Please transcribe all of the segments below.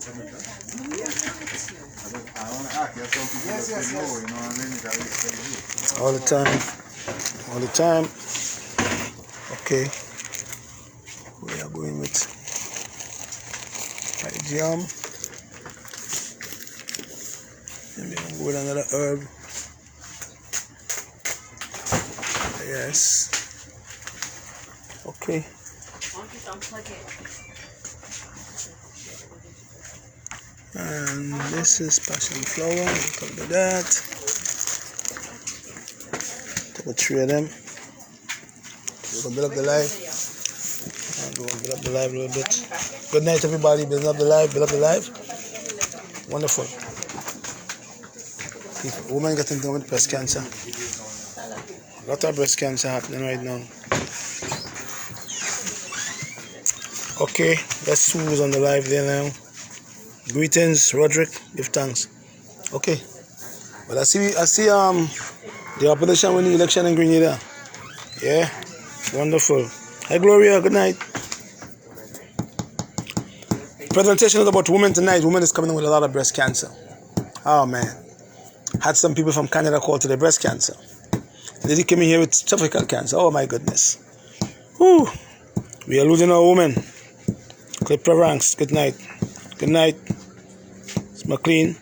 All the time. All the time. Okay. We are going with jam. And we're going to go with another herb. Yes. Okay. And this is passion flower. We'll talk about that. Take a three of them. We're going to build up the live. And we're going to build up the live a little bit. Good night, everybody. Build up the live. Build up the live. Wonderful. Women getting down with breast cancer. A lot of breast cancer happening right now. Okay, let's see who's on the live there now. Greetings, Roderick. Give thanks. Okay. But I see the opposition winning the election in Grenada. Yeah. Wonderful. Hi Gloria, good night. Presentation is about women tonight. Women is coming in with a lot of breast cancer. Oh man. Had some people from Canada call today breast cancer. The lady came in here with cervical cancer. Oh my goodness. Whew. We are losing our women. Clipper ranks. Good night. Good night. It's McLean.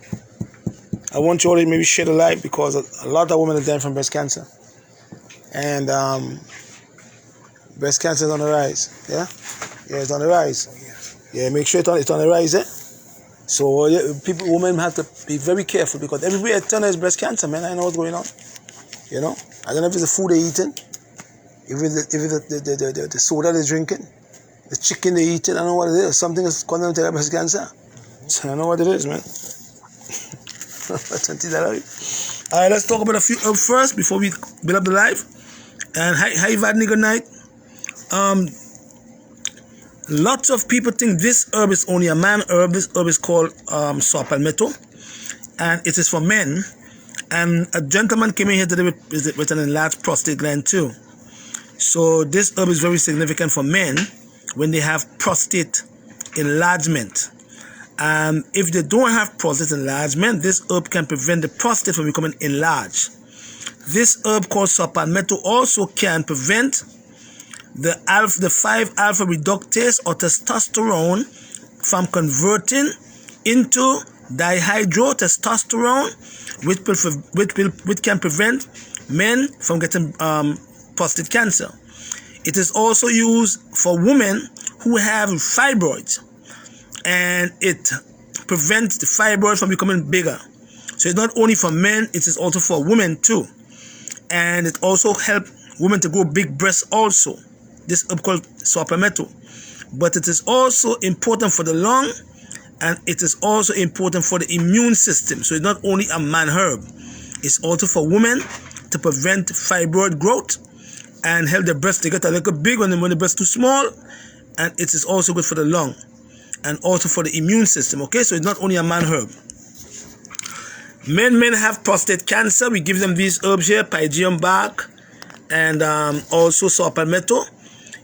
I want you all to maybe share the live because a lot of women are dying from breast cancer. And breast cancer is on the rise. Yeah? Yeah, it's on the rise. Yeah, make sure it's on the rise, eh? So women have to be very careful because everywhere I turn is breast cancer, man. I know what's going on. You know? I don't know if it's the food they're eating, if it's the soda they're drinking, the chicken they're eating, I don't know what it is. Something is causing them to have breast cancer. I don't know what it is, man. Alright, let's talk about a few herbs first before we build up the live. And hi Vadney, good night. Lots of people think this herb is only a man herb. This herb is called saw palmetto, and it is for men. And a gentleman came in here today with an enlarged prostate gland too. So this herb is very significant for men when they have prostate enlargement. If they don't have prostate enlargement, this herb can prevent the prostate from becoming enlarged. This herb called saw palmetto also can prevent the 5-alpha reductase or testosterone from converting into dihydrotestosterone, which can prevent men from getting prostate cancer. It is also used for women who have fibroids, and it prevents the fibroid from becoming bigger. So it's not only for men, it is also for women too. And it also helps women to grow big breasts also. This herb called saw palmetto. But it is also important for the lung, and it is also important for the immune system. So it's not only a man herb. It's also for women to prevent fibroid growth and help the breast to get a little big when the breast too small. And it is also good for the lung and also for the immune system. Okay, so it's not only a man herb. Men have prostate cancer. We give them these herbs here, pygeum bark, and also saw palmetto.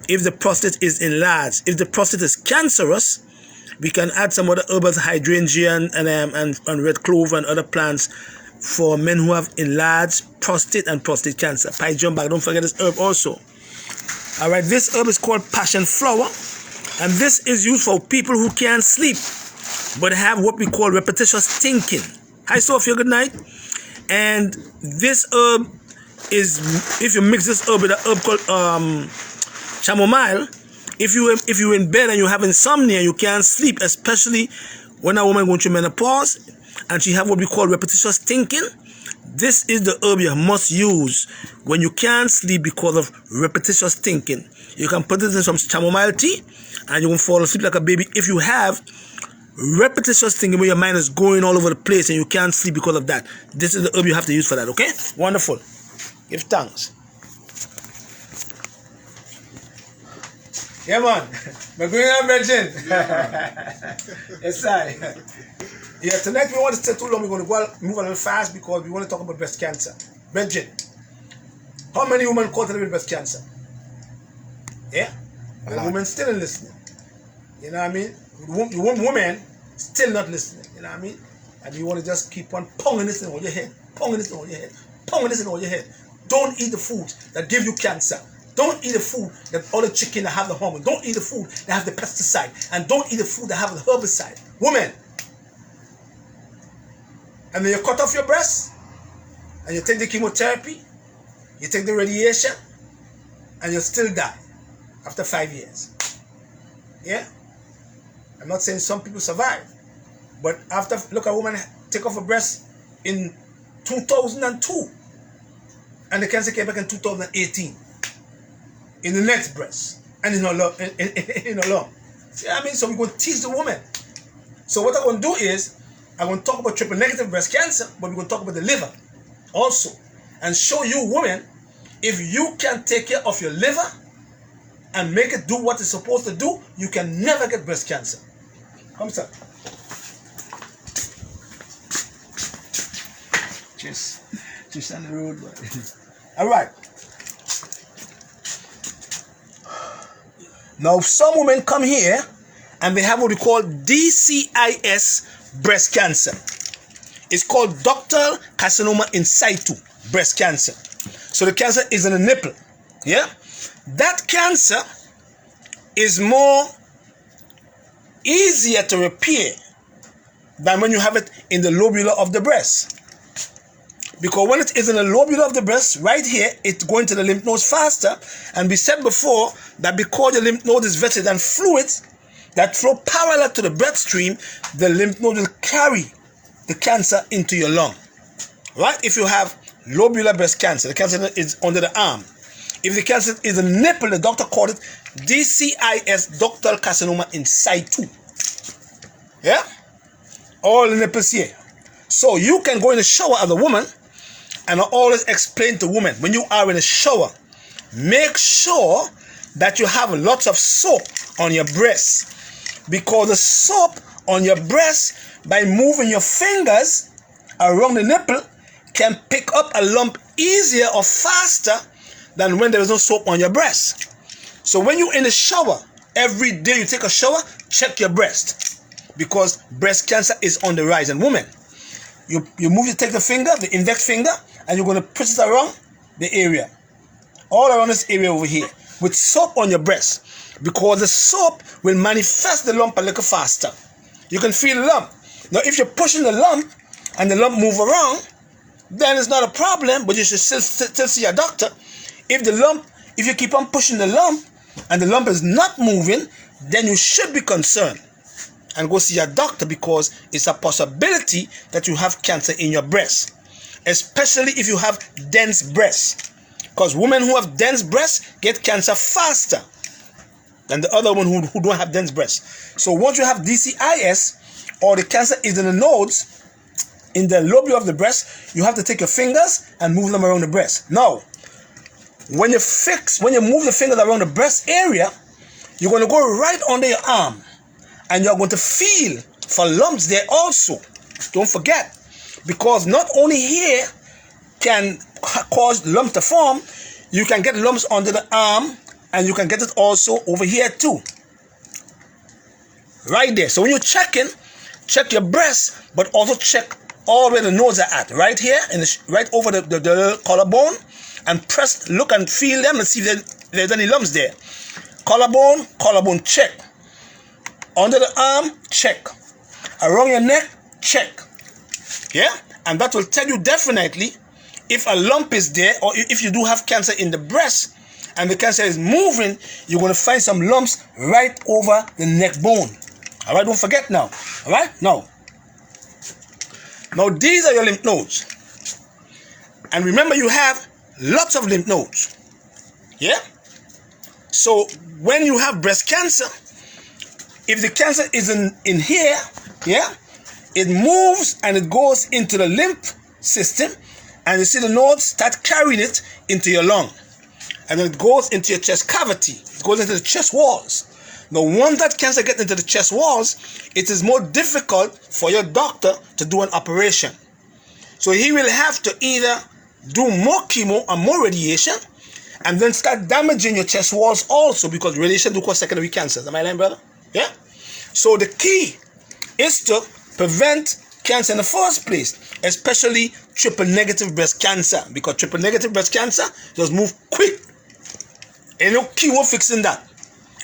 If the prostate is enlarged, if the prostate is cancerous, we can add some other herbs, hydrangea and red clover and other plants for men who have enlarged prostate and prostate cancer. Pygeum bark, don't forget this herb also. All right, this herb is called passion flower, and this is used for people who can't sleep but have what we call repetitious thinking. Hi Sophia, good night. And this herb is, if you mix this herb with a herb called chamomile, if you're in bed and you have insomnia, you can't sleep, especially when a woman going through menopause and she have what we call repetitious thinking, this is the herb you must use when you can't sleep because of repetitious thinking. You can put it in some chamomile tea and you will fall asleep like a baby. If you have repetitious thinking where your mind is going all over the place and you can't sleep because of that, this is the herb you have to use for that. Okay, wonderful. Give thanks. Yeah, man. We're going on, Virgin. Yes, sir. Yeah, tonight we want to stay too long. We're going to move a little fast because we want to talk about breast cancer. Virgin, how many women caught with breast cancer? Yeah? And women still listening. You know what I mean? Women, still not listening. You know what I mean? And you want to just keep on pounding this in all your head, pounding this in all your head, pounding this in all your head. Don't eat the food that give you cancer. Don't eat the food that all the chicken that have the hormone. Don't eat the food that have the pesticide. And don't eat the food that have the herbicide. Women. And then you cut off your breast. And you take the chemotherapy. You take the radiation. And you still die. After 5 years. Yeah? I'm not saying some people survive. But after, look at a woman take off her breast in 2002. And the cancer came back in 2018. In the next breast. And in her lung. See what I mean? So we're going to teach the woman. So what I'm going to do is, I'm going to talk about triple negative breast cancer, but we're going to talk about the liver also. And show you women, if you can take care of your liver and make it do what it's supposed to do, you can never get breast cancer. Come, sir. Just on the road. All right. Now, some women come here and they have what we call DCIS breast cancer. It's called ductal carcinoma in situ breast cancer. So the cancer is in the nipple. Yeah? That cancer is more easier to repair than when you have it in the lobula of the breast. Because when it is in the lobula of the breast, right here, it's going to the lymph nodes faster. And we said before that because the lymph node is vested in fluids that flow parallel to the bloodstream, the lymph node will carry the cancer into your lung. Right? If you have lobular breast cancer, the cancer is under the arm. If the cancer is a nipple, the doctor called it DCIS, ductal carcinoma in situ. Yeah? All the nipples here. So you can go in the shower as a woman, and I always explain to women, when you are in a shower, make sure that you have lots of soap on your breast. Because the soap on your breast, by moving your fingers around the nipple, can pick up a lump easier or faster than when there is no soap on your breast. So when you're in the shower, every day you take a shower, check your breast. Because breast cancer is on the rise. And women, you take the finger, the index finger, and you're going to push it around the area. All around this area over here. With soap on your breast. Because the soap will manifest the lump a little faster. You can feel the lump. Now if you're pushing the lump, and the lump move around, then it's not a problem, but you should still see a doctor. If you keep on pushing the lump, and the lump is not moving, then you should be concerned. And go see a doctor, because it's a possibility that you have cancer in your breast. Especially if you have dense breasts. Because women who have dense breasts get cancer faster than the other one who don't have dense breasts. So once you have DCIS, or the cancer is in the nodes, in the lobule of the breast, you have to take your fingers and move them around the breast. Now, when you move the fingers around the breast area, you're going to go right under your arm. And you're going to feel for lumps there also. Don't forget. Because not only here can cause lumps to form, you can get lumps under the arm, and you can get it also over here too. Right there. So when you're checking, check your breast, but also check all where the nodes are at. Right here, right over the collarbone, and press, look and feel them and see if there's any lumps there. Collarbone, check. Under the arm, check. Around your neck, check. Yeah? And that will tell you definitely if a lump is there, or if you do have cancer in the breast and the cancer is moving, you're going to find some lumps right over the neck bone. All right? Don't forget now. All right? Now these are your lymph nodes. And remember, you have lots of lymph nodes. Yeah? So when you have breast cancer, if the cancer is in here, yeah, it moves and it goes into the lymph system, and you see the nodes start carrying it into your lung. And then it goes into your chest cavity. It goes into the chest walls. Now, once that cancer gets into the chest walls, it is more difficult for your doctor to do an operation. So he will have to either do more chemo or more radiation, and then start damaging your chest walls also, because radiation do cause secondary cancers. Am I lying, brother? Yeah? So the key is to prevent cancer in the first place, especially triple negative breast cancer, because triple negative breast cancer just move quick. Ain't no chemo fixing that.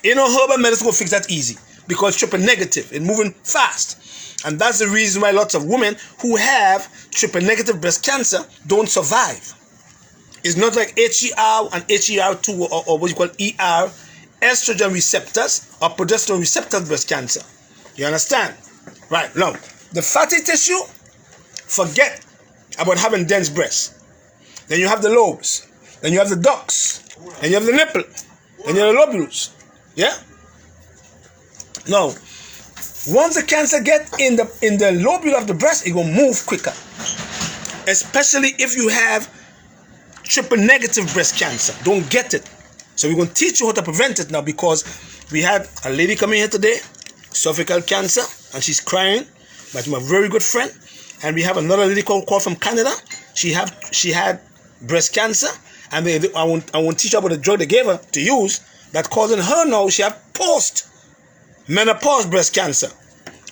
Ain't no herbal medicine will fix that easy, because triple negative is moving fast. And that's the reason why lots of women who have triple negative breast cancer don't survive. It's not like HER and HER2 or what you call ER, estrogen receptors or progesterone receptors breast cancer. You understand? Right. Now, the fatty tissue, forget about having dense breasts. Then you have the lobes. Then you have the ducts. Then you have the nipple. Then you have the lobules. Yeah? Now, once the cancer gets in the lobule of the breast, it will move quicker. Especially if you have triple negative breast cancer. Don't get it. So we're going to teach you how to prevent it now, because we had a lady coming here today, cervical cancer, and she's crying, but my very good friend. And we have another lady called from Canada. She had breast cancer, and I won't teach her about the drug they gave her to use that causing her now she have post-menopause breast cancer.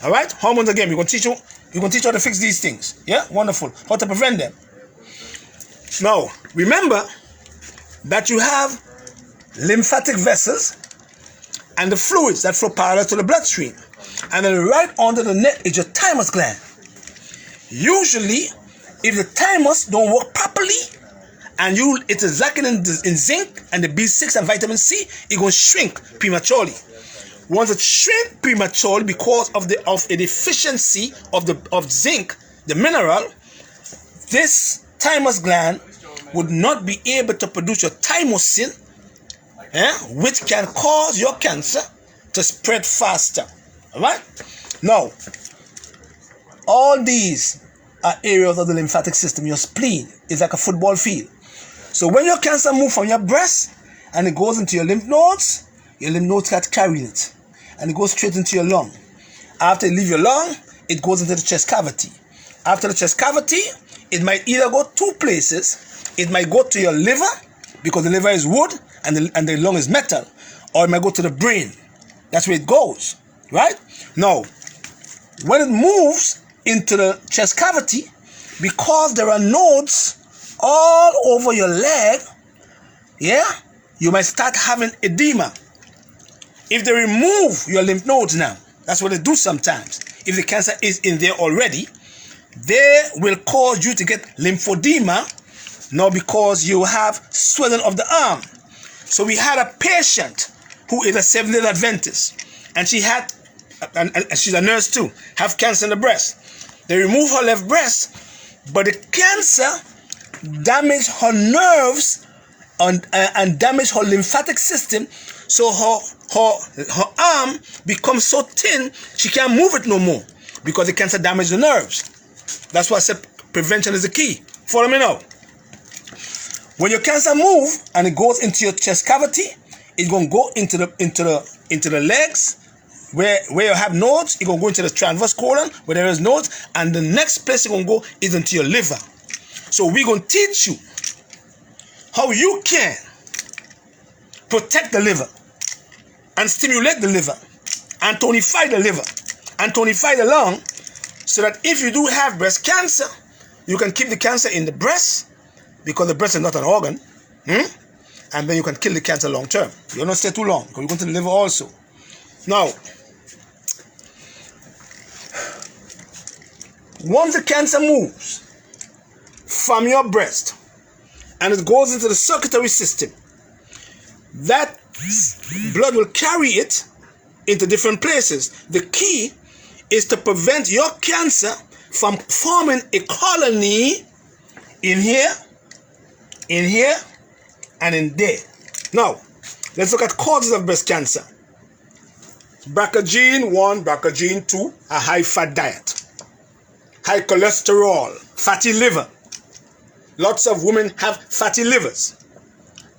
All right, hormones again. We're going to teach you. We're going to teach you how to fix these things. Yeah, wonderful. How to prevent them. Now, remember that you have lymphatic vessels and the fluids that flow parallel to the bloodstream. And then right under the neck is your thymus gland. Usually, if the thymus don't work properly, and it is lacking in zinc and the B6 and vitamin C, it will shrink prematurely. Once it shrinks prematurely because of a deficiency of zinc, the mineral, this thymus gland would not be able to produce your thymosin, which can cause your cancer to spread faster. All right? Now, all these are areas of the lymphatic system. Your spleen is like a football field. So when your cancer moves from your breast and it goes into your lymph nodes start carrying it. And it goes straight into your lung. After it leaves your lung, it goes into the chest cavity. After the chest cavity, it might either go two places. It might go to your liver, because the liver is wood and the lung is metal. Or it might go to the brain. That's where it goes. Right? Now, when it moves into the chest cavity, because there are nodes all over your leg, you might start having edema. If they remove your lymph nodes now, that's what they do sometimes. If the cancer is in there already, they will cause you to get lymphedema now, because you have swelling of the arm. So we had a patient who is a Seventh-day Adventist, and she had, and she's a nurse too, have cancer in the breast. They removed her left breast, but the cancer damaged her nerves and damaged her lymphatic system, so her arm becomes so thin she can't move it no more, because the cancer damaged the nerves. That's why I said prevention is the key. Follow me now. When your cancer moves and it goes into your chest cavity, it's gonna go into the legs where you have nodes. It's gonna go into the transverse colon where there is nodes, and the next place it's gonna go is into your liver. So we're gonna teach you how you can protect the liver and stimulate the liver and tonify the liver and tonify the lung, so that if you do have breast cancer, you can keep the cancer in the breast, because the breast is not an organ, and then you can kill the cancer long term. You don't stay too long, because you go to the liver also. Now, once the cancer moves from your breast and it goes into the circulatory system, that blood will carry it into different places. The key is to prevent your cancer from forming a colony in here, and in there. Now, let's look at causes of breast cancer. BRCA gene 1, BRCA gene 2, a high-fat diet, high cholesterol, fatty liver. Lots of women have fatty livers.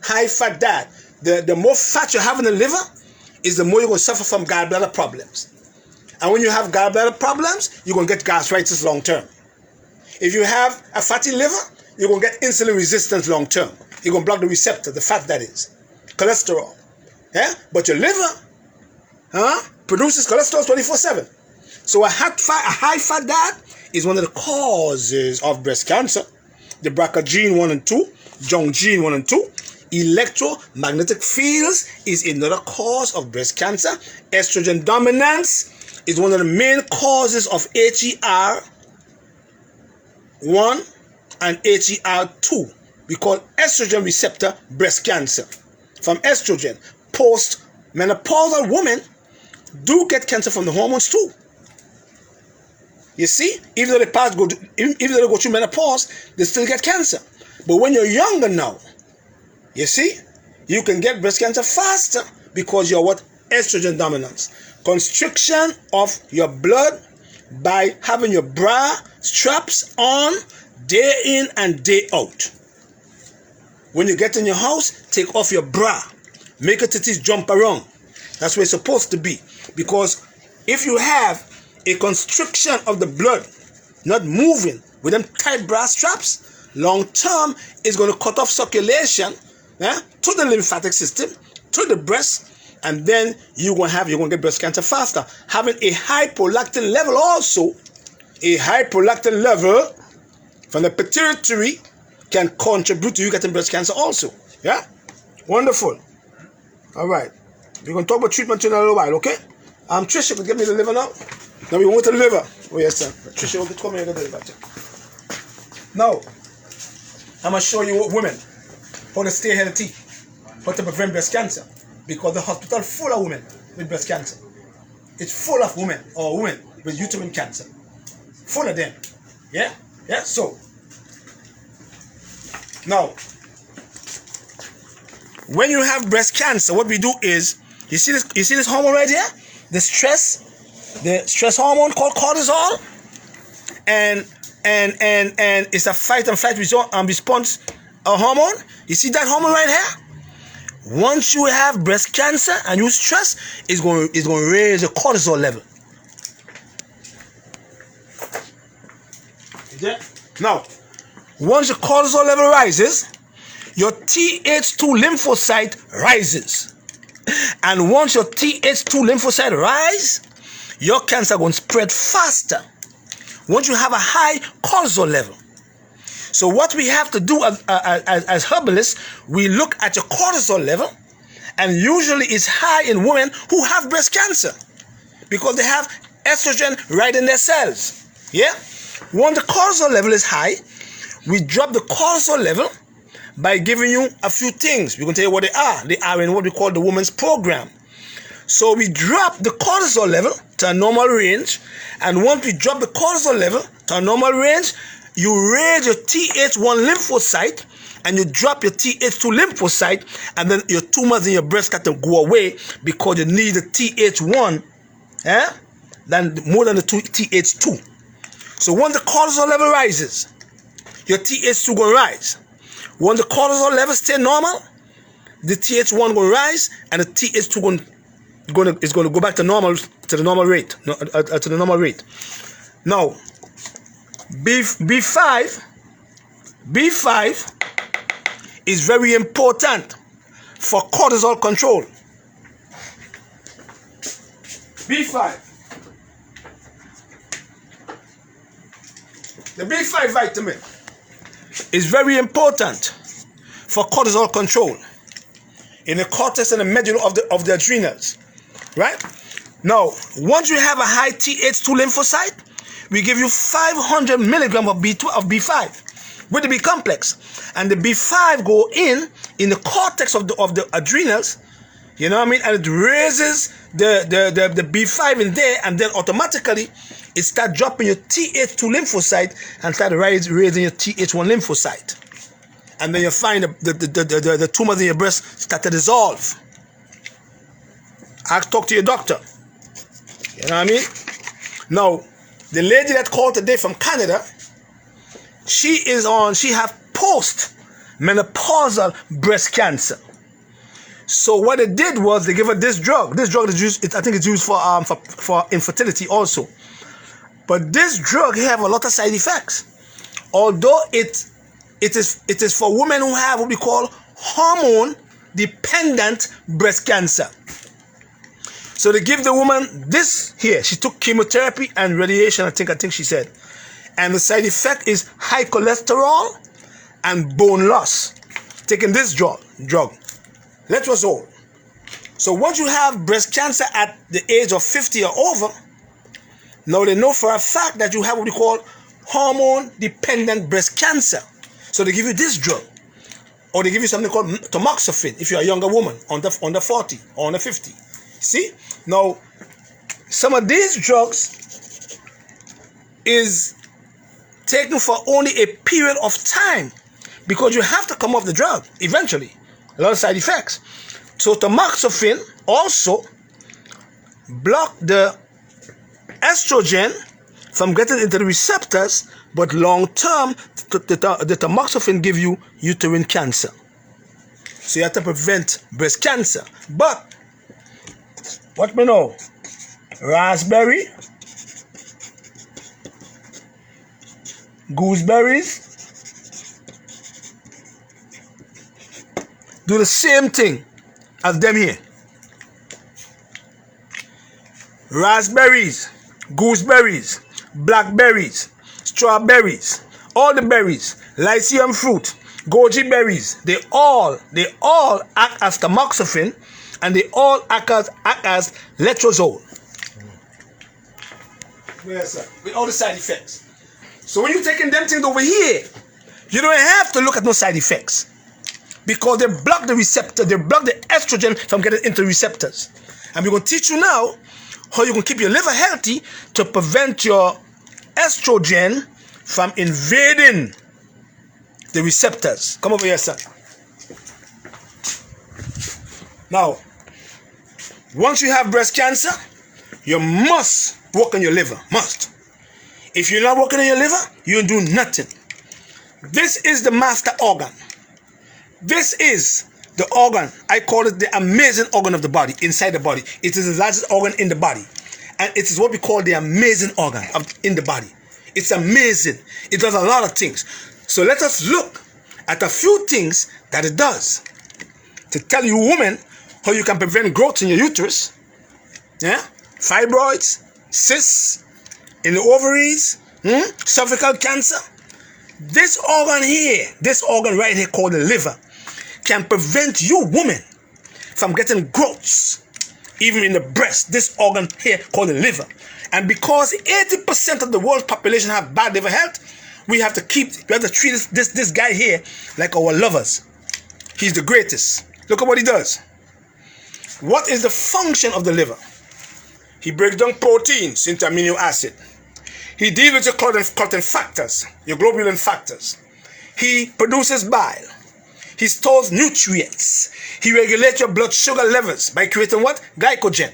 High-fat diet. The more fat you have in the liver is the more you're going to suffer from gallbladder problems. And when you have gallbladder problems, you're going to get gastritis long term. If you have a fatty liver, you're going to get insulin resistance long term. You're going to block the receptor, the fat that is. Cholesterol. Yeah? But your liver produces cholesterol 24/7. So a high fat diet is one of the causes of breast cancer. The BRCA gene 1 and 2, junk gene 1 and 2. Electromagnetic fields is another cause of breast cancer. Estrogen dominance is one of the main causes of HER1 and HER2. We call estrogen receptor breast cancer. From estrogen, post-menopausal women do get cancer from the hormones too. You see, even though they go through menopause, they still get cancer. But when you're younger now, you see, you can get breast cancer faster because you're what? Estrogen dominance. Constriction of your blood by having your bra straps on day in and day out. When you get in your house, take off your bra. Make your titties jump around. That's where it's supposed to be. Because if you have a constriction of the blood not moving with them tight bra straps, long term is going to cut off circulation to the lymphatic system, to the breast, and then you're going to get breast cancer faster. Having a high prolactin level also, a high prolactin level from the pituitary can contribute to you getting breast cancer also. Yeah? Wonderful. All right. We're going to talk about treatment in a little while, okay? Tricia, could give me the liver now? Now we want the liver. Oh, yes, sir. Tricia, will come here and get the liver. Now, I'm going to show you women how to stay healthy, how to prevent breast cancer. Because the hospital is full of women with breast cancer. It's full of women with uterine cancer. Full of them. Yeah? Yeah? So, now, when you have breast cancer, what we do is, you see this hormone right here? The stress hormone called cortisol, and it's a fight and flight response hormone. You see that hormone right here? Once you have breast cancer and you stress, it's going to raise the cortisol level. Okay? Now, once the cortisol level rises, your Th2 lymphocyte rises. And once your Th2 lymphocyte rise, your cancer going to spread faster. Once you have a high cortisol level. So what we have to do as herbalists, we look at your cortisol level, and usually it's high in women who have breast cancer because they have estrogen right in their cells. Yeah? Once the cortisol level is high, we drop the cortisol level by giving you a few things. We're going to tell you what they are. They are in what we call the women's program. So we drop the cortisol level to a normal range, and once we drop the cortisol level to a normal range, you raise your Th1 lymphocyte and you drop your Th2 lymphocyte, and then your tumors in your breast got to go away because you need the Th1 more than the Th2. So once the cortisol level rises, your Th2 going to rise. Once the cortisol level stay normal, the Th1 going to rise, and the Th2 is going to go back to the normal rate. Now, B5 is very important for cortisol control. B5. The B5 vitamin is very important for cortisol control in the cortex and the medulla of the adrenals. Right? Now, once you have a high Th2 lymphocyte, we give you 500 milligrams of B5 with the B complex, and the B5 go in the cortex of the adrenals. You know what I mean? And it raises the B5 in there, and then automatically it starts dropping your Th2 lymphocyte and start raising your Th1 lymphocyte. And then you find the tumors in your breast start to dissolve. Talk to your doctor. You know what I mean? Now, the lady that called today from Canada, she have post-menopausal breast cancer. So what they did was they give her this drug. This drug is used, I think it's used for infertility also. But this drug have a lot of side effects. Although it is for women who have what we call hormone-dependent breast cancer. So they give the woman this here. She took chemotherapy and radiation, I think she said. And the side effect is high cholesterol and bone loss. Taking this drug, letrozole. So once you have breast cancer at the age of 50 or over, now they know for a fact that you have what we call hormone-dependent breast cancer. So they give you this drug. Or they give you something called tamoxifen if you're a younger woman, under 40 or under 50. See? Now, some of these drugs is taken for only a period of time because you have to come off the drug eventually. A lot of side effects. So tamoxifen also block the estrogen from getting into the receptors, but long term, the tamoxifen give you uterine cancer. So you have to prevent breast cancer. But what we know, raspberry, gooseberries do the same thing as them here. Raspberries, gooseberries, blackberries, strawberries, all the berries, lycium fruit, goji berries, they all act as tamoxifen, and they all act as letrozole. Yes, sir. With all the side effects. So when you're taking them things over here, you don't have to look at no side effects, because they block the receptor, they block the estrogen from getting into the receptors. And we're going to teach you now how you can keep your liver healthy to prevent your estrogen from invading the receptors. Come over here, sir. Now, once you have breast cancer, you must work on your liver. Must. If you're not working on your liver, you don't do nothing. This is the master organ. This is the organ. I call it the amazing organ of the body, inside the body. It is the largest organ in the body. And it is what we call the amazing organ in the body. It's amazing. It does a lot of things. So let us look at a few things that it does to tell you, women, how you can prevent growth in your uterus, yeah, fibroids, cysts in the ovaries, cervical cancer. This organ here, this organ right here called the liver, can prevent you, woman, from getting growths, even in the breast. This organ here called the liver. And because 80% of the world's population have bad liver health, we have to treat this guy here like our lovers. He's the greatest. Look at what he does. What is the function of the liver? He breaks down proteins into amino acid. He deals with your clotting factors, your globulin factors. He produces bile. He stores nutrients. He regulates your blood sugar levels by creating what? Glycogen.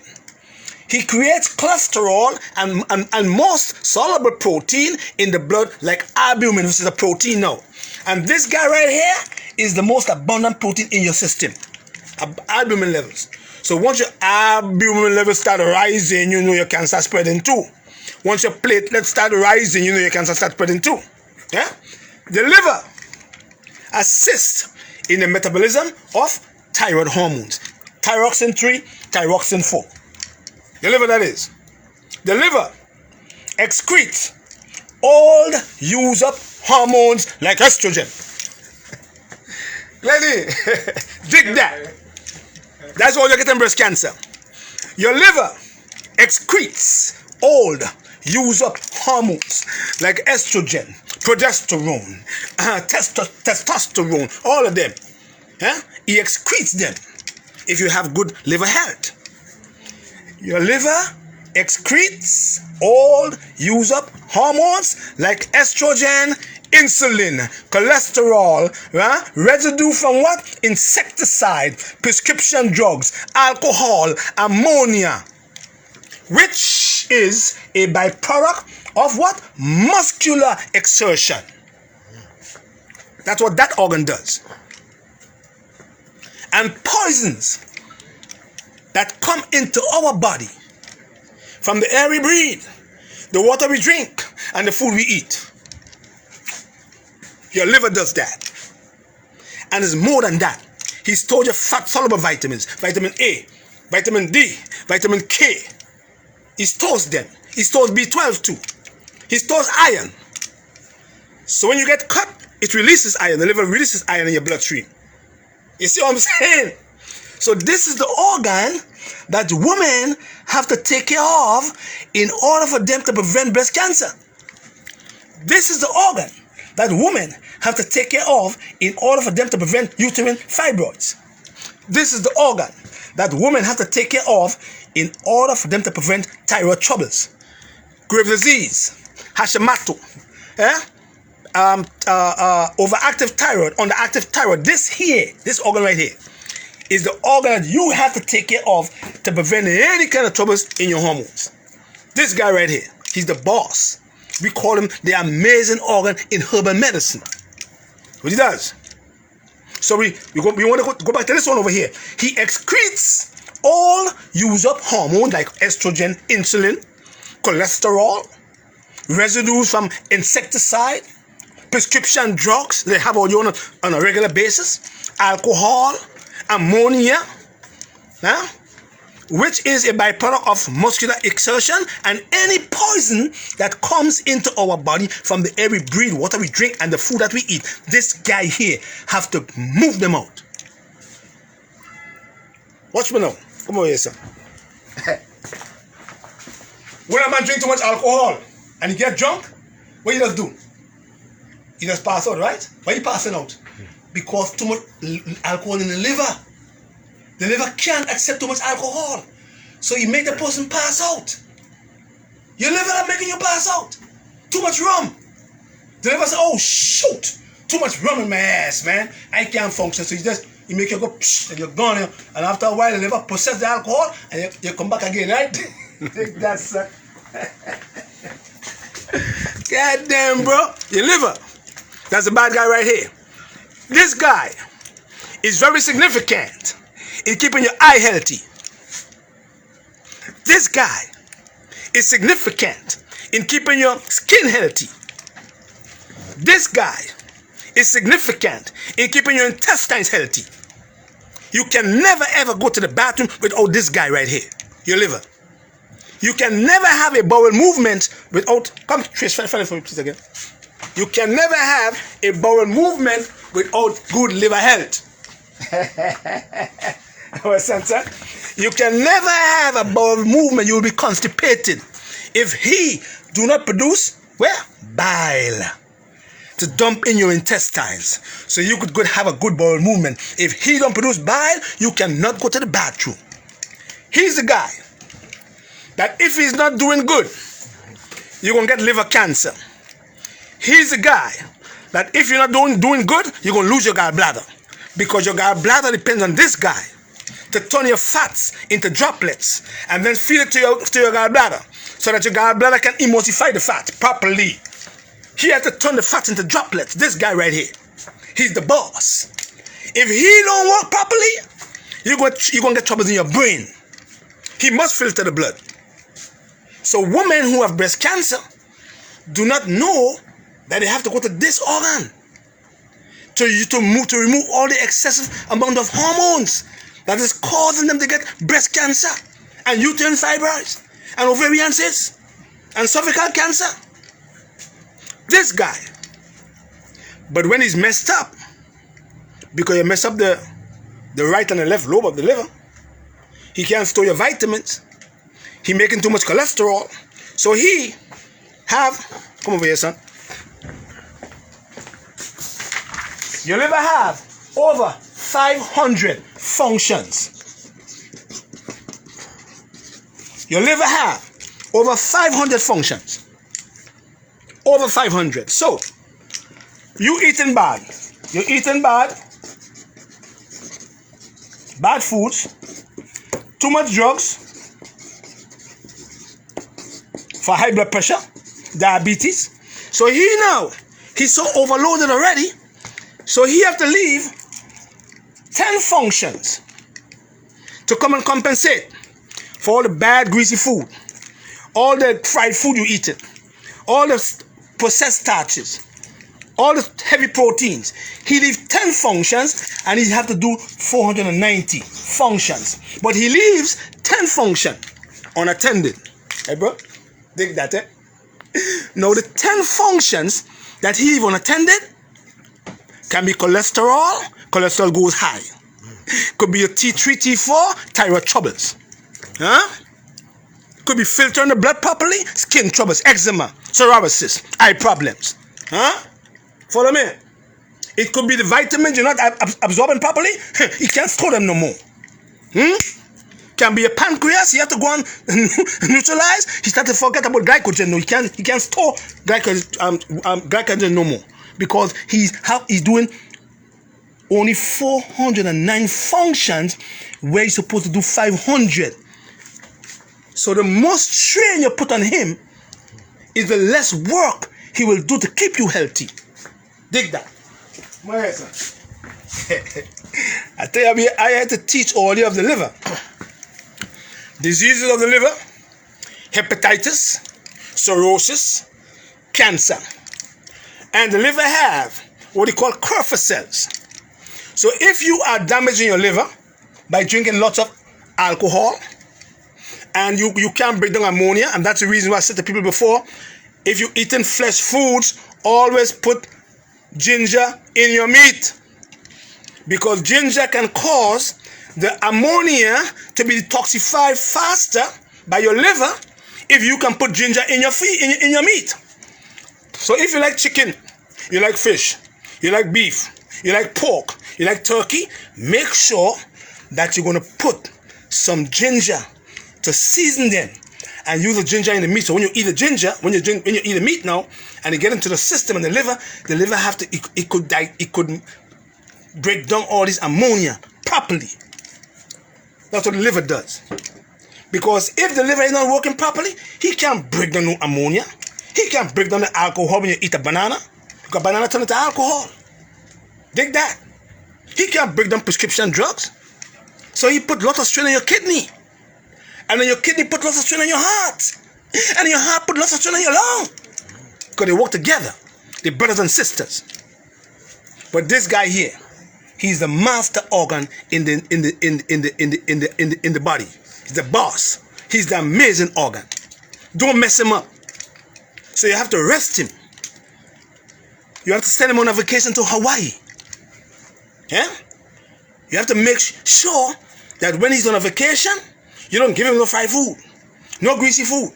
He creates cholesterol and most soluble protein in the blood, like albumin, which is a protein now. And this guy right here is the most abundant protein in your system. Albumin levels. So once your albumin levels start rising, you know your cancer spreading too. Once your platelets start rising, you know your cancer start spreading too. Yeah? The liver assists in the metabolism of thyroid hormones. Thyroxin 3, thyroxin 4. The liver, that is. The liver excretes old, used up hormones like estrogen. Lady, dig that. That's why you're getting breast cancer. Your liver excretes old, used up hormones like estrogen, progesterone, testosterone, all of them. He excretes them if you have good liver health. Your liver excretes old, used up hormones like estrogen, insulin, cholesterol, residue from what? Insecticide, prescription drugs, alcohol, ammonia, which is a byproduct of what? Muscular exertion. That's what that organ does. And poisons that come into our body from the air we breathe, the water we drink, and the food we eat. Your liver does that. And it's more than that. He stores your fat-soluble vitamins, vitamin A, vitamin D, vitamin K. He stores them. He stores B12 too. He stores iron. So when you get cut, it releases iron. The liver releases iron in your bloodstream. You see what I'm saying? So this is the organ that women have to take care of in order for them to prevent breast cancer. This is the organ that women have to take care of in order for them to prevent uterine fibroids. This is the organ that women have to take care of in order for them to prevent thyroid troubles, Graves' disease, Hashimoto, overactive thyroid, underactive thyroid. This organ right here, is the organ that you have to take care of to prevent any kind of troubles in your hormones. This guy right here, he's the boss. We call him the amazing organ in herbal medicine. What he does. So we want to go back to this one over here. He excretes all used up hormones like estrogen, insulin, cholesterol, residues from insecticide, prescription drugs they have on you on a regular basis, alcohol, ammonia, which is a byproduct of muscular exertion, and any poison that comes into our body from the air we breathe, water we drink, and the food that we eat. This guy here have to move them out. Watch me now. Come over here, son. When a man drink too much alcohol and he get drunk, what he does do? He just pass out, right? Why he passing out? Because too much alcohol in the liver. The liver can't accept too much alcohol. So you make the person pass out. Your liver is making you pass out. Too much rum. The liver says, oh shoot, too much rum in my ass, man. I can't function. So you make you go psh, and you're gone. And after a while the liver process the alcohol and you come back again, right? That's God damn, bro. Your liver. That's the bad guy right here. This guy is very significant in keeping your eye healthy. This guy is significant in keeping your skin healthy. This guy is significant in keeping your intestines healthy. You can never ever go to the bathroom without this guy right here, your liver. You can never have a bowel movement without, come Trish, find it for me please again. You can never have a bowel movement without good liver health. You can never have a bowel movement. You will be constipated if he do not produce bile to dump in your intestines, so you could have a good bowel movement. If he don't produce bile, you cannot go to the bathroom. He's the guy that if he's not doing good, you're gonna get liver cancer. He's the guy that if you're not doing good, you're gonna lose your gallbladder, because your gallbladder depends on this guy to turn your fats into droplets and then feed it to your gallbladder so that your gallbladder can emulsify the fat properly. He has to turn the fats into droplets. This guy right here, he's the boss. If he don't work properly, you're going to get troubles in your brain. He must filter the blood. So women who have breast cancer do not know that they have to go to this organ to remove all the excessive amount of hormones that is causing them to get breast cancer and uterine fibroids and ovarian cysts and cervical cancer. This guy. But when he's messed up, because you mess up the right and the left lobe of the liver, he can't store your vitamins. He making too much cholesterol. So he come over here, son. Your liver have over 500 functions. Your liver have over 500 functions. Over 500. So, you eating bad. You're eating bad. Bad foods. Too much drugs. For high blood pressure. Diabetes. So he's so overloaded already. So he have to leave 10 functions to come and compensate for all the bad greasy food, all the fried food you eat, all the processed starches, all the heavy proteins. He leaves 10 functions and he have to do 490 functions. But he leaves 10 functions unattended. Hey bro, dig that, eh? Now the 10 functions that he leave unattended can be cholesterol. Cholesterol goes high. Could be a T3, T4, thyroid troubles. Huh? Could be filtering the blood properly, skin troubles, eczema, psoriasis, eye problems. Huh? Follow me. It could be the vitamins you're not absorbing properly. You can't store them no more. Can be a pancreas. You have to go and neutralize. He started to forget about glycogen. No, he can't store glycogen no more because he's doing only 409 functions where he's supposed to do 500. So the most strain you put on him is the less work he will do to keep you healthy. Dig that. I tell you, I had to teach all you of the liver. Diseases of the liver, hepatitis, cirrhosis, cancer. And the liver have what they call Kupffer cells. So if you are damaging your liver by drinking lots of alcohol, and you can't break down ammonia, and that's the reason why I said to people before, if you're eating flesh foods, always put ginger in your meat, because ginger can cause the ammonia to be detoxified faster by your liver if you can put ginger in your meat. So if you like chicken, you like fish, you like beef, you like pork, you like turkey, make sure that you're going to put some ginger to season them and use the ginger in the meat. So when you eat the ginger, when you eat the meat now, and you get into the system and the liver have to, it could break down all this ammonia properly. That's what the liver does. Because if the liver is not working properly, he can't break down no ammonia. He can't break down the alcohol when you eat a banana. Because banana turns into alcohol. Dig that. He can't break down prescription drugs. So he put lots of strain on your kidney. And then your kidney put lots of strain on your heart. And your heart put lots of strain on your lung. Because they work together. They're brothers and sisters. But this guy here, he's the master organ in the body. He's the boss. He's the amazing organ. Don't mess him up. So you have to rest him. You have to send him on a vacation to Hawaii. Yeah? You have to make sure that when he's on a vacation, you don't give him no fried food, no greasy food.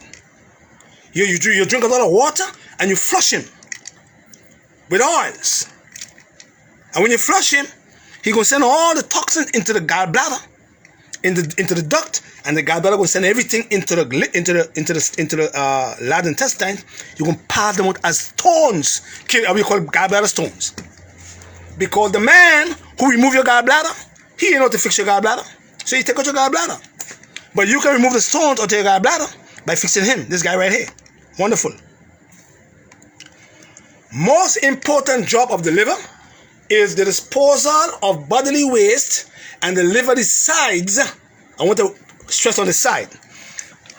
You drink a lot of water and you flush him with oils. And when you flush him, he gonna send all the toxins into the gallbladder, into the duct, and the gallbladder gonna send everything into the large intestine. You gonna pass them out as stones. We call it gallbladder stones. Because the man who remove your gallbladder, he ain't know how to fix your gallbladder. So you take out your gallbladder. But you can remove the stones out of your gallbladder by fixing him. This guy right here. Wonderful. Most important job of the liver is the disposal of bodily waste, and the liver decides, I want to stress on the side,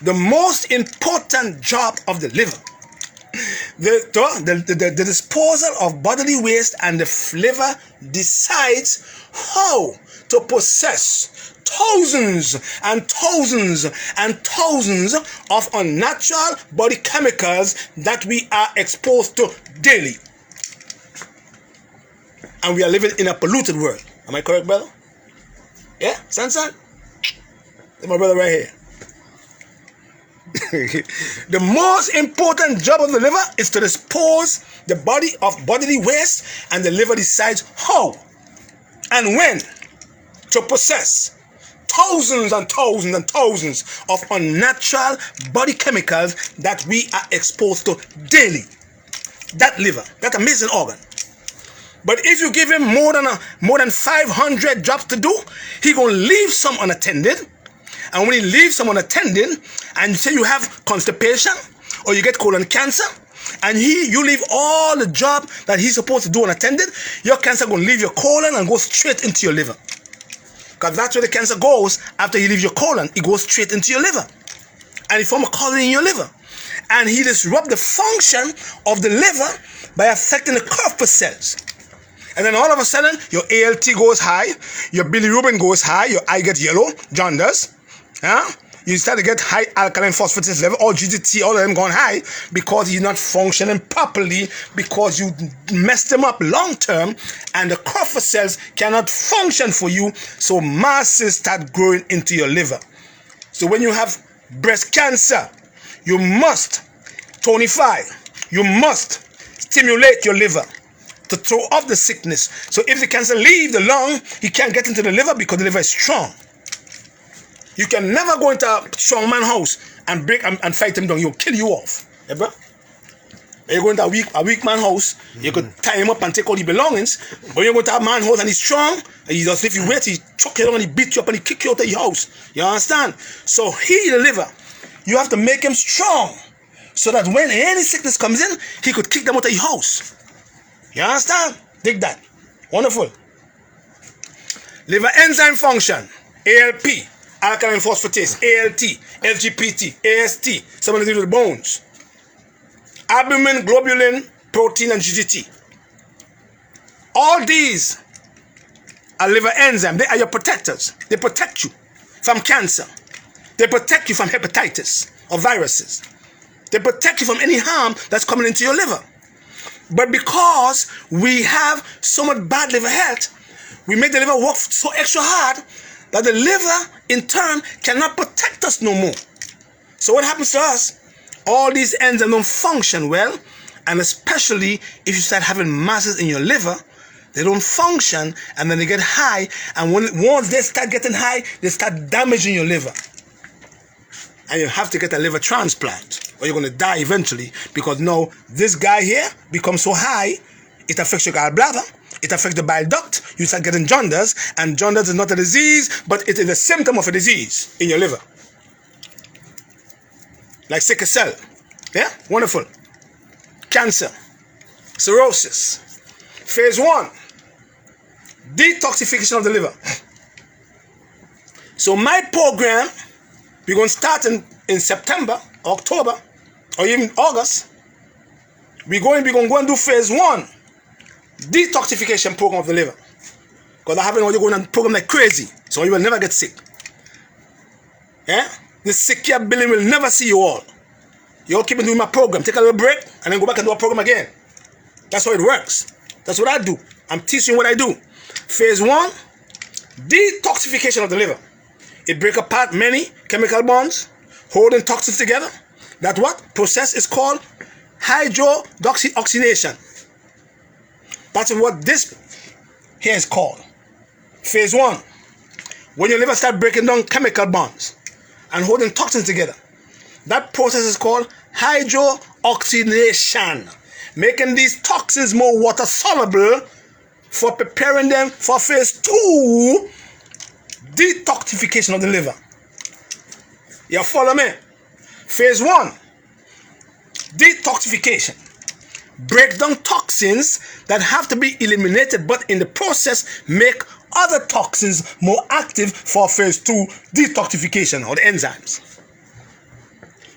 the most important job of the liver, the disposal of bodily waste, and the liver decides how to process thousands and thousands and thousands of unnatural body chemicals that we are exposed to daily. And we are living in a polluted world. Am I correct, brother? Yeah? Son? That's my brother right here. The most important job of the liver is to dispose the body of bodily waste, and the liver decides how and when to process thousands and thousands and thousands of unnatural body chemicals that we are exposed to daily. That liver, that amazing organ. But if you give him more than 500 jobs to do, he gonna leave some unattended. And when he leaves some unattended, and you say you have constipation or you get colon cancer, and you leave all the job that he's supposed to do unattended, your cancer gonna leave your colon and go straight into your liver. Because that's where the cancer goes. After he leaves your colon, it goes straight into your liver, and it forms a colony in your liver. And he disrupts the function of the liver by affecting the corpus cells. And then all of a sudden, your ALT goes high, your bilirubin goes high, your eye gets yellow, jaundice. You start to get high alkaline phosphatase level, all GGT, all of them gone high because you're not functioning properly because you messed them up long term and the corpus cells cannot function for you, so masses start growing into your liver. So when you have breast cancer, you must tonify, you must stimulate your liver to throw off the sickness. So if the cancer leaves the lung, he can't get into the liver because the liver is strong. You can never go into a strong man house and break and fight him down. He'll kill you off. Yeah, bro? You go into a weak man house, you could tie him up and take all the belongings. But you go to a man house and he's strong, and he just, if you wait, he chuck you down and he beat you up and he kick you out of your house. You understand? So he, the liver, you have to make him strong so that when any sickness comes in, he could kick them out of your house. You understand? Dig that. Wonderful. Liver enzyme function, ALP, alkaline phosphatase, ALT, LGBT, AST, some of the little bones. Albumin, globulin, protein, and GGT. All these are liver enzymes. They are your protectors. They protect you from cancer. They protect you from hepatitis or viruses. They protect you from any harm that's coming into your liver. But because we have so much bad liver health, we make the liver work so extra hard that the liver, in turn, cannot protect us no more. So what happens to us? All these enzymes don't function well, and especially if you start having masses in your liver, they don't function, and then they get high, and once they start getting high, they start damaging your liver. And you have to get a liver transplant, or you're going to die eventually, because now this guy here becomes so high, it affects your gallbladder, it affects the bile duct, you start getting jaundice, and jaundice is not a disease, but it is a symptom of a disease in your liver. Like sickle cell. Yeah? Wonderful. Cancer. Cirrhosis. Phase 1. Detoxification of the liver. So my program, we're going to start in September, October, or even August. We're going to go and do phase 1. Detoxification program of the liver. Because I haven't already going on program like crazy. So you will never get sick. Yeah? The sick care billing will never see you all. You all keep doing my program. Take a little break and then go back and do a program again. That's how it works. That's what I do. I'm teaching what I do. Phase 1, detoxification of the liver. It breaks apart many chemical bonds, holding toxins together. That what? Process is called hydrodeoxynation. That's what this here is called. Phase 1. When your liver starts breaking down chemical bonds and holding toxins together. That process is called hydrodeoxynation, making these toxins more water soluble for preparing them for phase 2, detoxification of the liver. You follow me? Phase 1, detoxification. Break down toxins that have to be eliminated, but in the process make other toxins more active for phase 2 detoxification or the enzymes.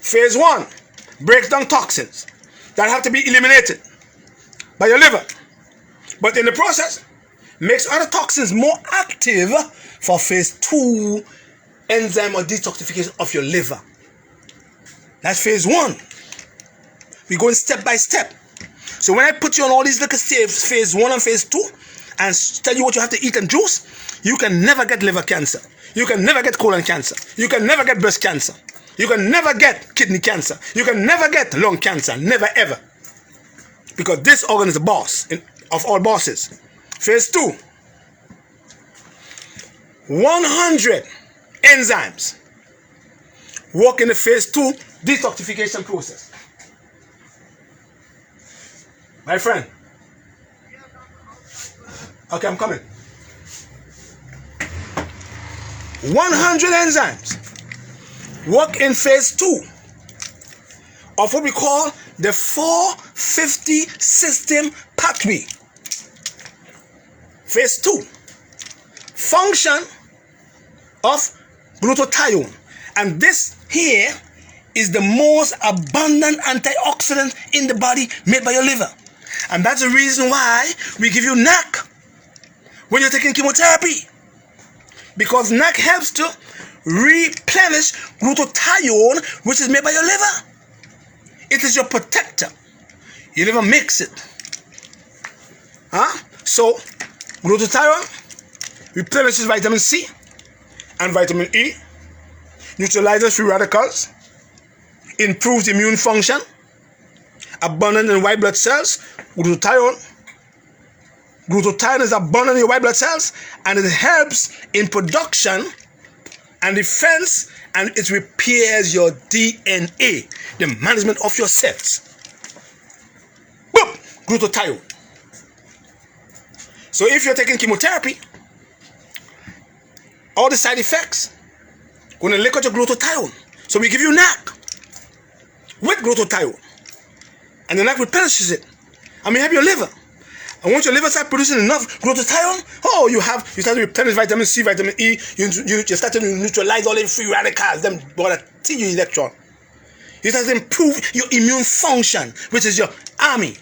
Phase 1, breaks down toxins that have to be eliminated by your liver, but in the process makes other toxins more active for phase 2 enzyme or detoxification of your liver. That's phase 1. We're going step by step. So when I put you on all these little steps, phase 1 and phase 2, and tell you what you have to eat and juice, you can never get liver cancer. You can never get colon cancer. You can never get breast cancer. You can never get kidney cancer. You can never get lung cancer. Never ever. Because this organ is the boss of all bosses. Phase 2. 100 enzymes work in the phase 2 detoxification process. My friend. Okay, I'm coming. 100 enzymes work in phase 2 of what we call the 450 system pathway. Phase 2, function of glutathione. And this here is the most abundant antioxidant in the body made by your liver. And that's the reason why we give you NAC when you're taking chemotherapy. Because NAC helps to replenish glutathione, which is made by your liver. It is your protector. Your liver makes it. So, glutathione replenishes vitamin C and vitamin E, neutralizes free radicals, improves immune function, abundant in white blood cells. Glutathione is abundant in your white blood cells, and it helps in production and defense, and it repairs your DNA, the management of your cells. Boom! Glutathione. So if you're taking chemotherapy, all the side effects going to lick out your glutathione. So we give you NAC with glutathione, and the NAC replenishes it. I mean, help your liver. And once your liver starts producing enough glutathione, you start to replenish vitamin C, vitamin E. You start to neutralize all the free radicals. Them want to take your electron. You start to improve your immune function, which is your army.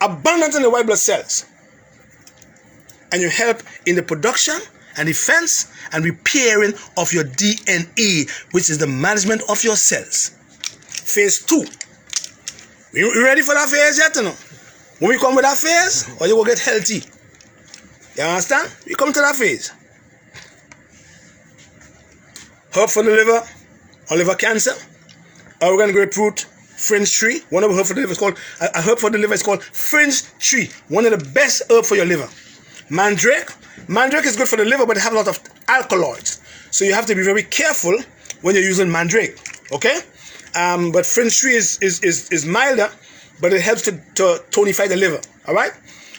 Abundant in the white blood cells. And you help in the production and defense and repairing of your DNA, which is the management of your cells. Phase 2. You ready for that phase yet? No? When we come with that phase, or you will get healthy. You understand? We come to that phase. Herb for the liver or liver cancer. Oregon grapefruit, fringe tree. One of the herb for the liver is called a herb for the liver is called fringe tree. One of the best herb for your liver. Mandrake. Mandrake is good for the liver, but it has a lot of alkaloids. So you have to be very careful when you're using mandrake. Okay? But fringe tree is milder, but it helps to tonify the liver. Alright?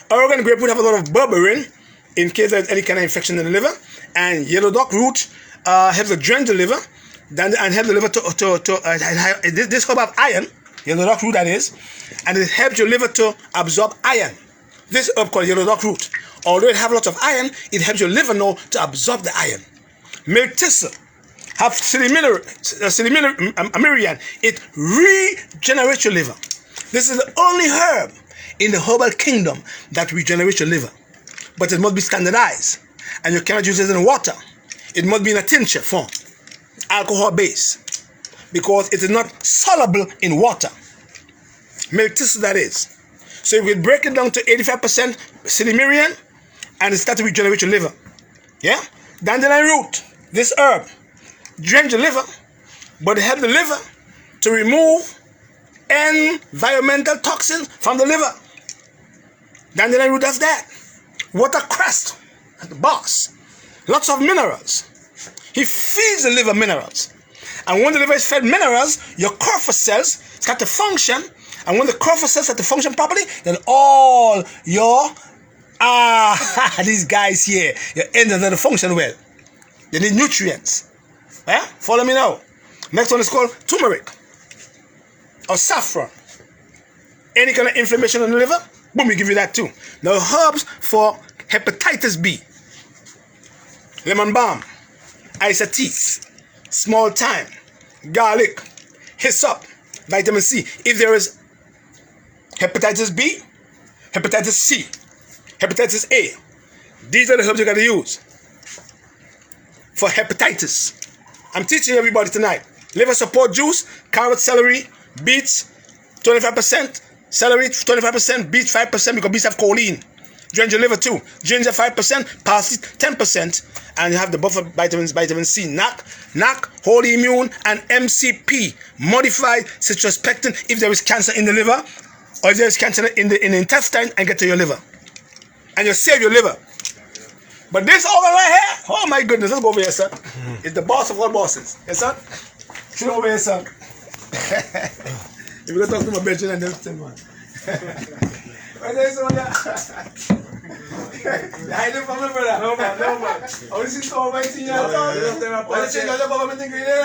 Oregon grapefruit have a lot of berberine in case there's any kind of infection in the liver. And yellow dock root helps to drain the liver and help the liver this herb have iron, yellow dock root that is, and it helps your liver to absorb iron. This herb called yellow dock root, although it have lots of iron, it helps your liver now to absorb the iron. Milk thistle have silymarin. It regenerates your liver. This is the only herb in the herbal kingdom that regenerates your liver. But it must be standardized. And you cannot use it in water. It must be in a tincture form. Alcohol base. Because it is not soluble in water. Milk thistle that is. So if we break it down to 85% silymarin, and it starts to regenerate your liver. Yeah? Dandelion root. This herb drains the liver, but it helps the liver to remove environmental toxins from the liver. Dandelion root does that. Watercress, the boss. Lots of minerals. He feeds the liver minerals. And when the liver is fed minerals, your corpuscles start to function. And when the corpuscles start to function properly, then all your these guys here, your enzymes start to function well. They need nutrients. Follow me now. Next one is called turmeric or saffron. Any kind of inflammation in the liver, boom, we give you that too. Now herbs for hepatitis B. Lemon balm, isotese, small thyme, garlic, hyssop, vitamin C. If there is hepatitis B, hepatitis C, hepatitis A, these are the herbs you got to use for hepatitis. I'm teaching everybody tonight. Liver support juice, carrot, celery, beets, 25%, celery, 25%, beets, 5%, because beets have choline. Drain your liver too. Ginger, 5%, parsley, 10%, and you have the buffer vitamins, vitamin C, NAC, Holy Immune, and MCP, modified citrospectin if there is cancer in the liver, or if there is cancer in the intestine, and get to your liver. And you save your liver. But this over right here, oh my goodness, let's go over here, son. It's the boss of all bosses. Yes, son? Shoot over here, son. If you go talk to my bedroom and they'll tell me, man. Why there, son? You're hiding from me, brother. No, man. Oh, this is so my thing, yeah. Why you change the government ingredient?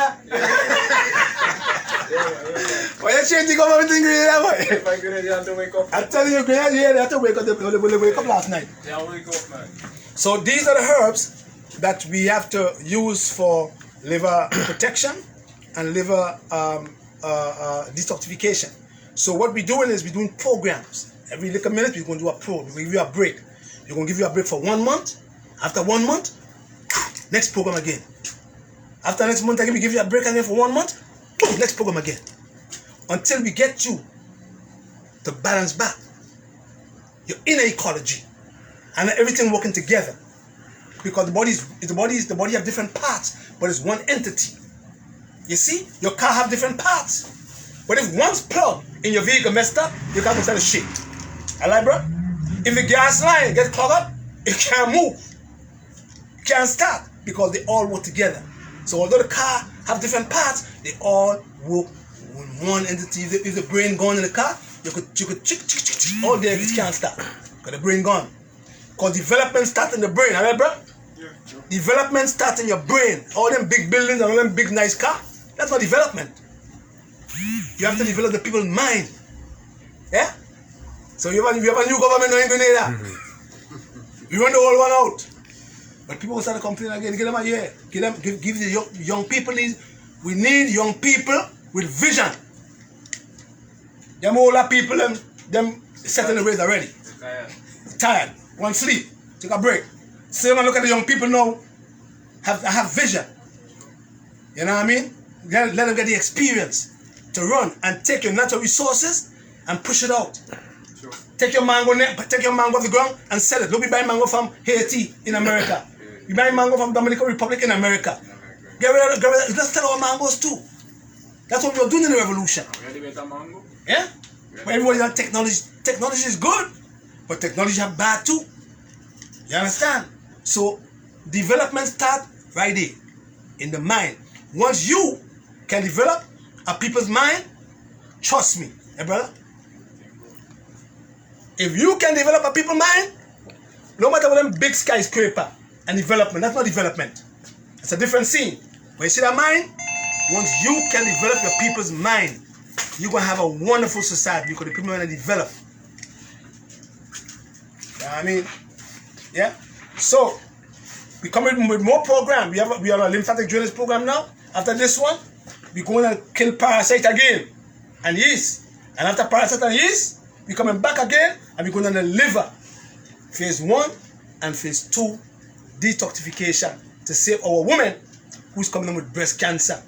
Why you change the government ingredient, boy? If I go there, you have to wake up. I'm telling you, you have to wake up. They wake up last night. Yeah, wake up, man. So these are the herbs that we have to use for liver protection and liver detoxification. So what we're doing is we're doing programs. Every little minute we're going to do a pro. We're going to give you a break. We're going to give you a break for 1 month. After 1 month, next program again. After next month again, we give you a break again for 1 month. Next program again. Until we get you to balance back your inner ecology and everything working together. Because the body have different parts, but it's one entity. You see, your car have different parts. But if one's plug in your vehicle messed up, your car can start to shake. Alright, bro? If the gas line gets clogged up, it can't move. It can't start because they all work together. So although the car have different parts, they all work in one entity. If the brain gone in the car, you could chick all day, it can't start. Because the brain gone. Because development starts in the brain, alright, bro? Yeah, sure. Development starts in your brain. All them big buildings and all them big nice cars, that's not development. You have to develop the people's mind. Yeah? So you have a new government in Grenada. You run the old one out. But people will start to complain again. Get them out here. Give the young people these. We need young people with vision. Them older people, them set in the ways already. Tired. Want sleep. Take a break. So when I look at the young people now, have vision. You know what I mean? Let them get the experience to run and take your natural resources and push it out. Sure. Take your mango off the ground and sell it. Don't be buying mango from Haiti in America. You buy mango from Dominican Republic in America. Get rid of let's sell our mangoes too. That's what we're doing in the revolution. Yeah? But everybody has technology. Technology is good, but technology have bad too. You understand? So development start right there in the mind. Once you can develop a people's mind, trust me, brother. If you can develop a people's mind, no matter what them big skyscraper and development, that's not development. It's a different scene. When you see that mind, once you can develop your people's mind, you're going to have a wonderful society because the people are going to develop. You know what I mean? Yeah? So, we come in with more program. We have a lymphatic drainage program now. After this one, we're going to kill parasite again and yeast. And after parasite and yeast, we're coming back again and we're going to the liver. Phase 1 and phase 2, detoxification to save our women who's coming in with breast cancer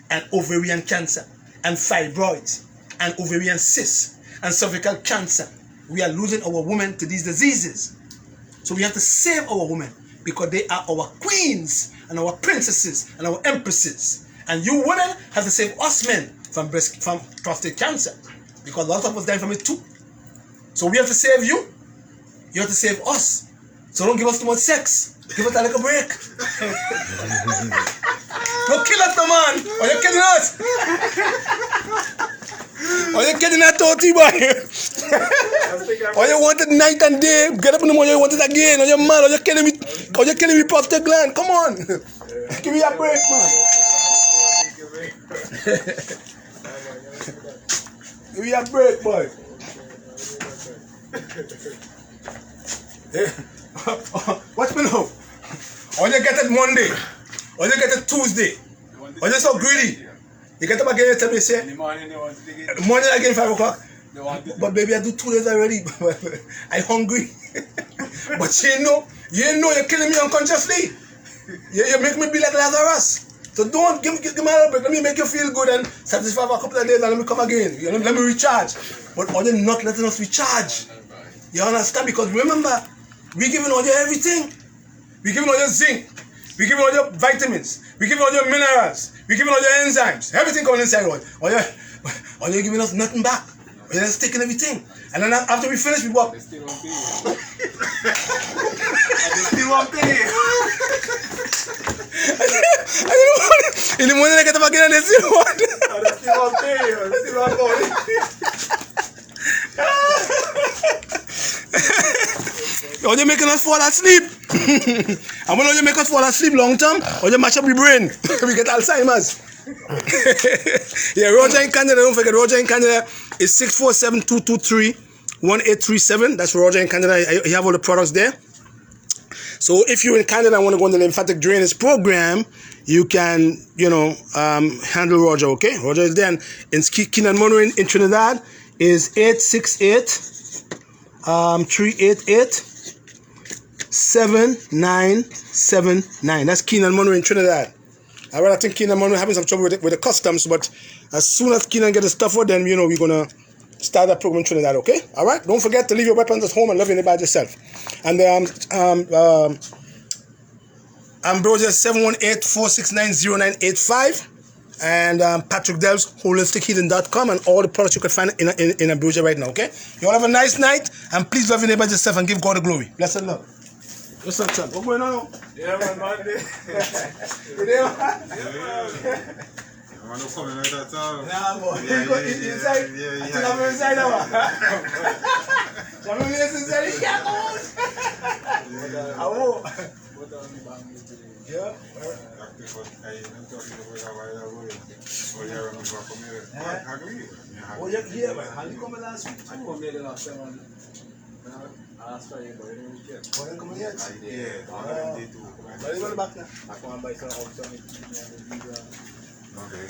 and ovarian cancer and fibroids and ovarian cysts and cervical cancer. We are losing our women to these diseases. So we have to save our women because they are our queens and our princesses and our empresses. And you women have to save us men from prostate cancer because a lot of us die from it too. So we have to save you. You have to save us. So don't give us too much sex. Give us a little break. Don't kill us, no man. Or you're killing us. Or you're killing that totty boy. Or you want it night and day. Get up in the morning, you want it again. Or you're mad. Or you're killing me. Or you're killing me prostate gland. Come on. Give me a break, man. Give me a break, boy. Watch me now. Or you get it Monday. Or you get it Tuesday. Or you're so greedy. You get up again and tell me, say, morning again 5 o'clock. But baby, I do 2 days already. I'm hungry. But you know you're killing me unconsciously. You make me be like Lazarus. So don't give me a little break. Let me make you feel good and satisfy for a couple of days and let me come again. Let me recharge. But you're not letting us recharge. You understand? Because remember, we're giving all you everything. We're giving all your zinc. We're giving all your vitamins. We're giving all your minerals. We're giving all your enzymes. Everything coming inside. Or you're giving us nothing back. You're just taking everything. And then after we finish, we walk. They still won't pay. They still won't pay. In the morning, I get up again and they still want. They still won't pay. They still won't go. Or you're making us fall asleep. And when you make us fall asleep long term, or you mash up the brain. We get Alzheimer's. Yeah, Roger in Canada, don't forget, Roger in Canada is 647-223-1837. That's Roger in Canada. You have all the products there. So if you're in Canada and want to go on the lymphatic drainage program, you can, handle Roger, okay? Roger is there in Kinan Monroe in Trinidad, is 868-388-7979. That's Keenan Monroe in Trinidad. All right, I think Keenan Monroe having some trouble with the customs, but as soon as Keenan get his stuff for them, we're gonna start that program in Trinidad. Okay? All right. Don't forget to leave your weapons at home and love your neighbor as yourself. And Ambrosia 718-469-0985. And Patrick Dells, HolisticHealing.com, and all the products you can find in Ambrosia right now, okay? You all have a nice night, and please love your neighbor as yourself and give God the glory. Bless and love. What's up, son? What's going on? Yeah, man, Monday. You there, man? Yeah, man. I'm not coming like that time. Nah, boy. You go inside? Yeah. I think I'm inside now, man. I'm inside. You can't go out. I won't. Yeah. Oh, yeah, man. How you come last week? I come here last time. Last Friday, but you didn't get. Oh, you come yet? Yeah. But you go back now. I come and buy some option. Okay.